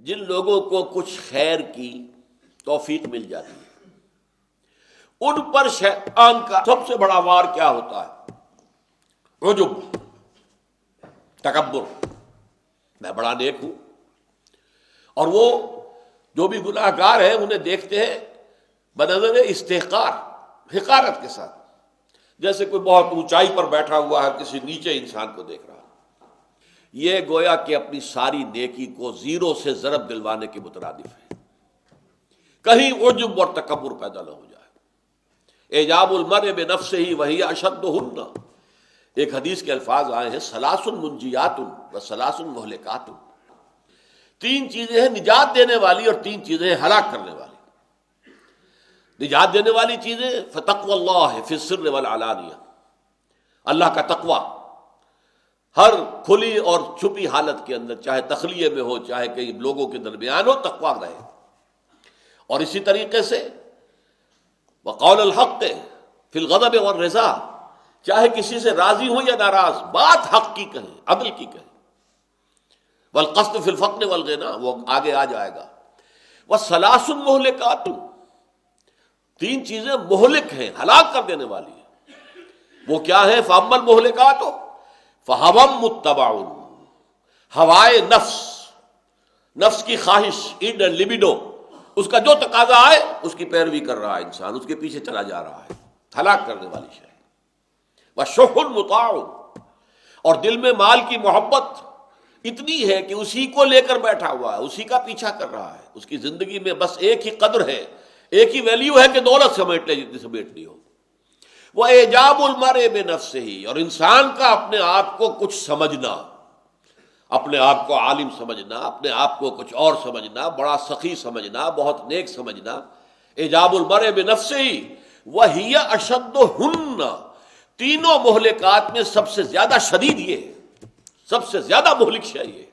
جن لوگوں کو کچھ خیر کی توفیق مل جاتی ہے ان پر شیطان کا سب سے بڑا وار کیا ہوتا ہے؟ عجب، تکبر، میں بڑا نیک ہوں. اور وہ جو بھی گناہ گار ہیں انہیں دیکھتے ہیں بنظر استحقار، حقارت کے ساتھ، جیسے کوئی بہت اونچائی پر بیٹھا ہوا ہے کسی نیچے انسان کو دیکھ رہا ہے. یہ گویا کہ اپنی ساری نیکی کو زیرو سے ضرب دلوانے کے مترادف ہے. کہیں عجب اور تکبر پیدا نہ ہو جائے. اعجاب المرء بنفسہ وہی اشدہن، ایک حدیث کے الفاظ آئے ہیں ثلاث منجیات و ثلاث مہلکات. تین چیزیں ہیں نجات دینے والی اور تین چیزیں ہیں ہلاک کرنے والی. نجات دینے والی چیزیں فتقوی اللہ فی السر والعلانیہ، اللہ کا تقوی ہر کھلی اور چھپی حالت کے اندر، چاہے تخلیے میں ہو چاہے کئی لوگوں کے درمیان ہو، تقوی رہے. اور اسی طریقے سے وقول الحق فی الغضب والرضا، چاہے کسی سے راضی ہو یا ناراض، بات حق کی کہیں، عدل کی کہیں. والقصد فی الفقر والغنى، وہ آگے آ جائے گا. والثلاث مہلکات، تین چیزیں مہلک ہیں، ہلاک کر دینے والی ہیں. وہ کیا ہے؟ فاما المہلکات فہوی متبع، ہوائے نفس، نفس کی خواہش، ایڈ اینڈ لیبیڈو، اس کا جو تقاضا آئے اس کی پیروی کر رہا ہے انسان، اس کے پیچھے چلا جا رہا ہے، ہلاک کرنے والی شے. وشح مطاع، اور دل میں مال کی محبت اتنی ہے کہ اسی کو لے کر بیٹھا ہوا ہے، اسی کا پیچھا کر رہا ہے. اس کی زندگی میں بس ایک ہی قدر ہے، ایک ہی ویلیو ہے کہ دولت سمیٹ لے جتنی سمیٹنی ہو. وہ اعجاب المرء بنفسہ، اور انسان کا اپنے آپ کو کچھ سمجھنا، اپنے آپ کو عالم سمجھنا، اپنے آپ کو کچھ اور سمجھنا، بڑا سخی سمجھنا، بہت نیک سمجھنا. اعجاب المرء بنفسہ وہی اشدہن، تینوں مہلکات میں سب سے زیادہ شدید یہ ہے، سب سے زیادہ مہلک شے یہ.